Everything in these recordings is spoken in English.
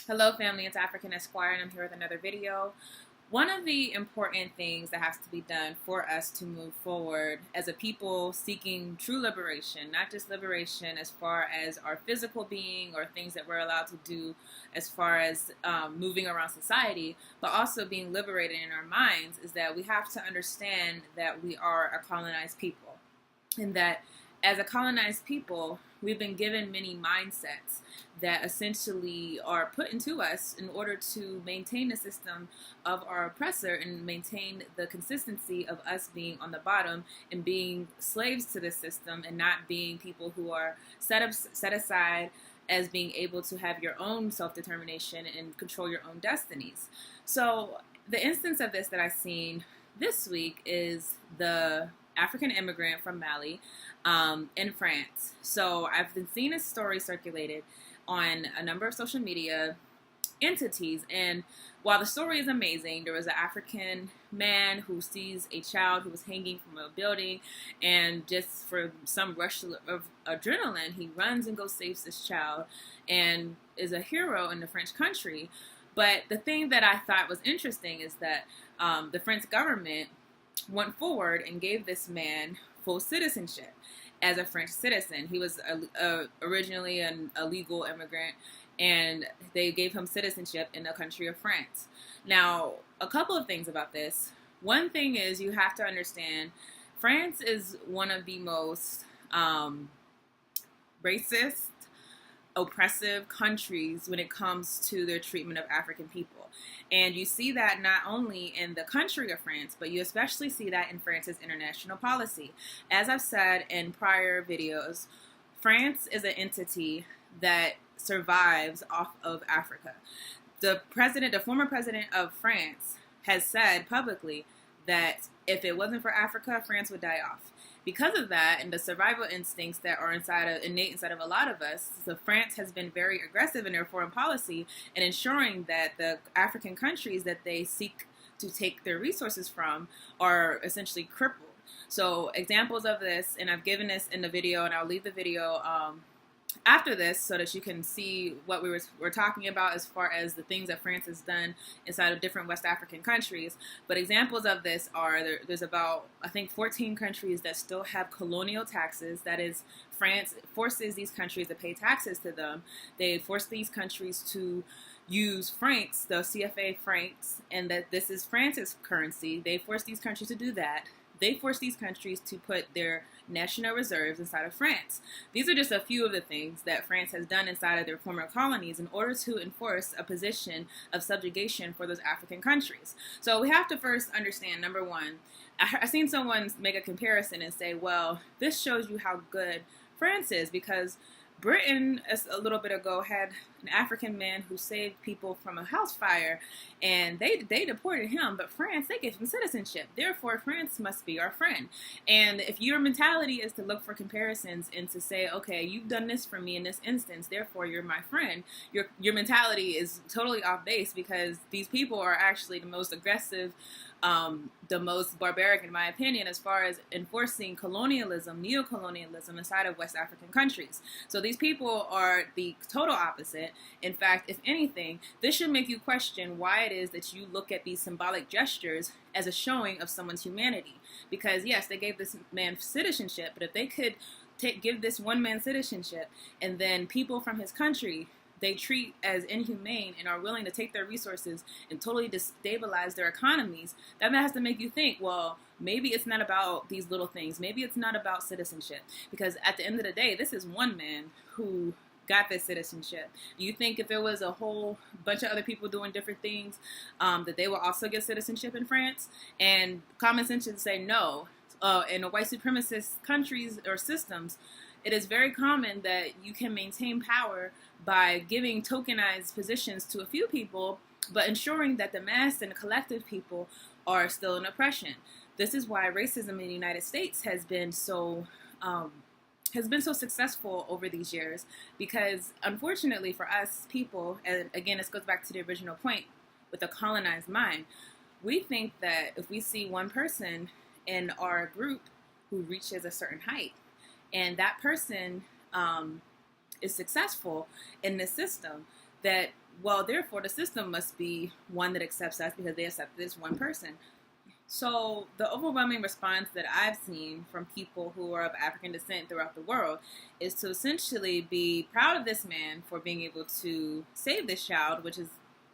Hello family, it's African Esquire and I'm here with another video. One of the important things that has to be done for us to move forward as a people seeking true liberation, not just liberation as far as our physical being or things that we're allowed to do as far as moving around society, but also being liberated in our minds, is that we have to understand that we are a colonized people and that as a colonized people, we've been given many mindsets that essentially are put into us in order to maintain the system of our oppressor and maintain the consistency of us being on the bottom and being slaves to the system and not being people who are set aside as being able to have your own self-determination and control your own destinies. So the instance of this that I've seen this week is the African immigrant from Mali in France. So I've been seeing a story circulated on a number of social media entities, and while the story is amazing, there was an African man who sees a child who was hanging from a building, and just for some rush of adrenaline, he runs and goes saves this child and is a hero in the French country. But the thing that I thought was interesting is that the French government went forward and gave this man full citizenship as a French citizen. He was originally an illegal immigrant, and they gave him citizenship in the country of France. Now, a couple of things about this. One thing is you have to understand France is one of the most racist, oppressive countries when it comes to their treatment of African people. And you see that not only in the country of France, but you especially see that in France's international policy. As I've said in prior videos, France is an entity that survives off of Africa. The former president of France, has said publicly that if it wasn't for Africa, France would die off. Because of that and the survival instincts that are innate inside of a lot of us, so France has been very aggressive in their foreign policy and ensuring that the African countries that they seek to take their resources from are essentially crippled. So examples of this, and I've given this in the video, and I'll leave the video after this so that you can see what we're talking about as far as the things that France has done inside of different West African countries. But examples of this are there's about, I think, 14 countries that still have colonial taxes. That is, France forces these countries to pay taxes to them. They force these countries to use francs, the CFA francs, and that this is France's currency. They force these countries to do that. They force these countries to put their national reserves inside of France. These are just a few of the things that France has done inside of their former colonies in order to enforce a position of subjugation for those African countries. So we have to first understand, number one, I've seen someone make a comparison and say, well, this shows you how good France is, because Britain, a little bit ago, had an African man who saved people from a house fire, and they deported him, but France, they gave him citizenship. Therefore, France must be our friend. And if your mentality is to look for comparisons and to say, okay, you've done this for me in this instance, therefore you're my friend, your mentality is totally off base, because these people are actually the most aggressive, the most barbaric, in my opinion, as far as enforcing colonialism, neocolonialism inside of West African countries. So these people are the total opposite. In fact, if anything, this should make you question why it is that you look at these symbolic gestures as a showing of someone's humanity. Because yes, they gave this man citizenship, but if they could give this one man citizenship, and then people from his country they treat as inhumane and are willing to take their resources and totally destabilize their economies, that has to make you think, well, maybe it's not about these little things. Maybe it's not about citizenship. Because at the end of the day, this is one man who got this citizenship. Do you think if it was a whole bunch of other people doing different things, that they will also get citizenship in France? And common sense should say no. In the white supremacist countries or systems, it is very common that you can maintain power by giving tokenized positions to a few people, but ensuring that the mass and the collective people are still in oppression. This is why racism in the United States has been so successful over these years, because unfortunately for us people, and again, this goes back to the original point with a colonized mind, we think that if we see one person in our group who reaches a certain height, and that person is successful in this system, that well, therefore, the system must be one that accepts us because they accept this one person. So the overwhelming response that I've seen from people who are of African descent throughout the world is to essentially be proud of this man for being able to save this child, which is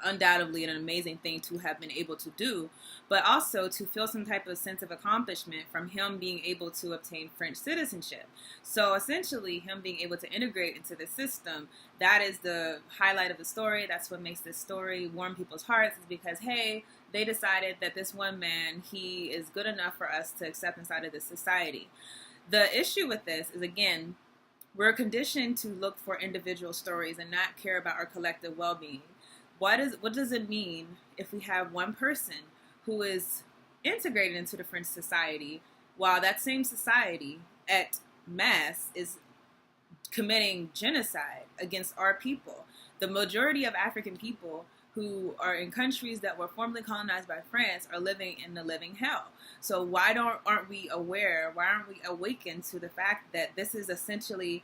undoubtedly an amazing thing to have been able to do, but also to feel some type of sense of accomplishment from him being able to obtain French citizenship. So essentially, him being able to integrate into the system, that is the highlight of the story. That's what makes this story warm people's hearts, is because, hey, they decided that this one man, he is good enough for us to accept inside of this society. The issue with this is, again, we're conditioned to look for individual stories and not care about our collective well-being. What does it mean if we have one person who is integrated into the French society while that same society at mass is committing genocide against our people? The majority of African people who are in countries that were formerly colonized by France are living in the living hell. So why aren't we aware? Why aren't we awakened to the fact that this is essentially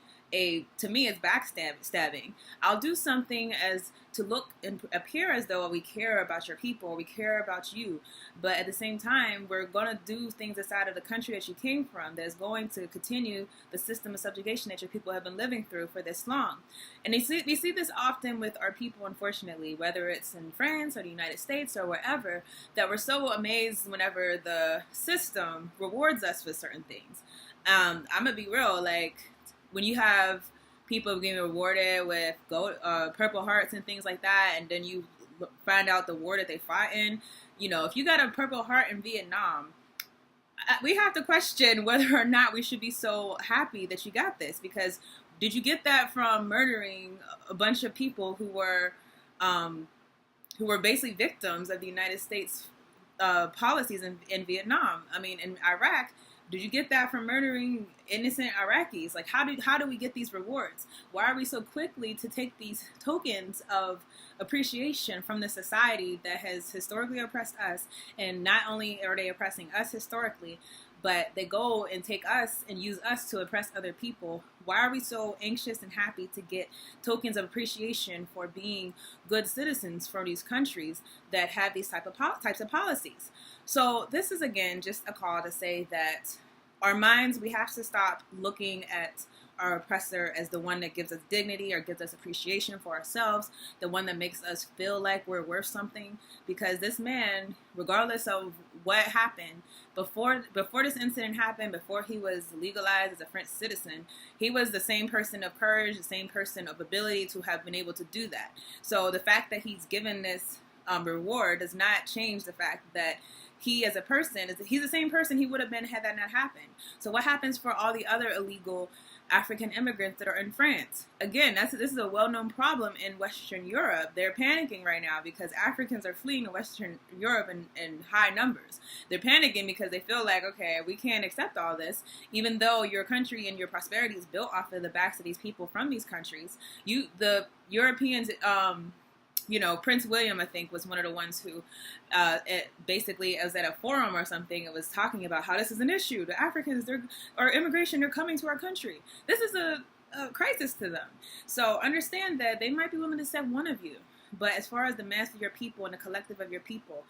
to me, it's backstabbing. I'll do something as to look and appear as though we care about your people, we care about you, but at the same time, we're going to do things aside of the country that you came from that's going to continue the system of subjugation that your people have been living through for this long. And we see this often with our people, unfortunately, whether it's in France or the United States or wherever, that we're so amazed whenever the system rewards us with certain things. I'm going to be real, like, when you have people getting rewarded with gold, Purple Hearts and things like that, and then you find out the war that they fought in, you know, if you got a Purple Heart in Vietnam, we have to question whether or not we should be so happy that you got this, because did you get that from murdering a bunch of people who were basically victims of the United States policies in Vietnam? I mean, in Iraq, did you get that from murdering innocent Iraqis? Like, how do we get these rewards? Why are we so quickly to take these tokens of appreciation from the society that has historically oppressed us? And not only are they oppressing us historically, but they go and take us and use us to oppress other people. Why are we so anxious and happy to get tokens of appreciation for being good citizens for these countries that have these types of policies? So this is, again, just a call to say that our minds, we have to stop looking at our oppressor as the one that gives us dignity or gives us appreciation for ourselves, the one that makes us feel like we're worth something. Because this man, regardless of what happened, before this incident happened, before he was legalized as a French citizen, he was the same person of courage, the same person of ability to have been able to do that. So the fact that he's given this reward does not change the fact that he as a person, he's the same person he would have been had that not happened. So what happens for all the other illegal African immigrants that are in France? Again, this is a well-known problem in Western Europe. They're panicking right now because Africans are fleeing to Western Europe in high numbers. They're panicking because they feel like, okay, we can't accept all this, even though your country and your prosperity is built off of the backs of these people from these countries. The Europeans, you know, Prince William, I think, was one of the ones who basically, it was at a forum or something, it was talking about how this is an issue. The Africans, or immigration, they're coming to our country. This is a crisis to them. So understand that they might be willing to accept one of you. But as far as the mass of your people and the collective of your people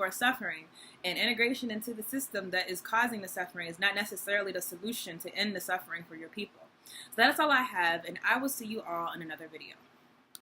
are suffering, and integration into the system that is causing the suffering is not necessarily the solution to end the suffering for your people. So that's all I have, and I will see you all in another video.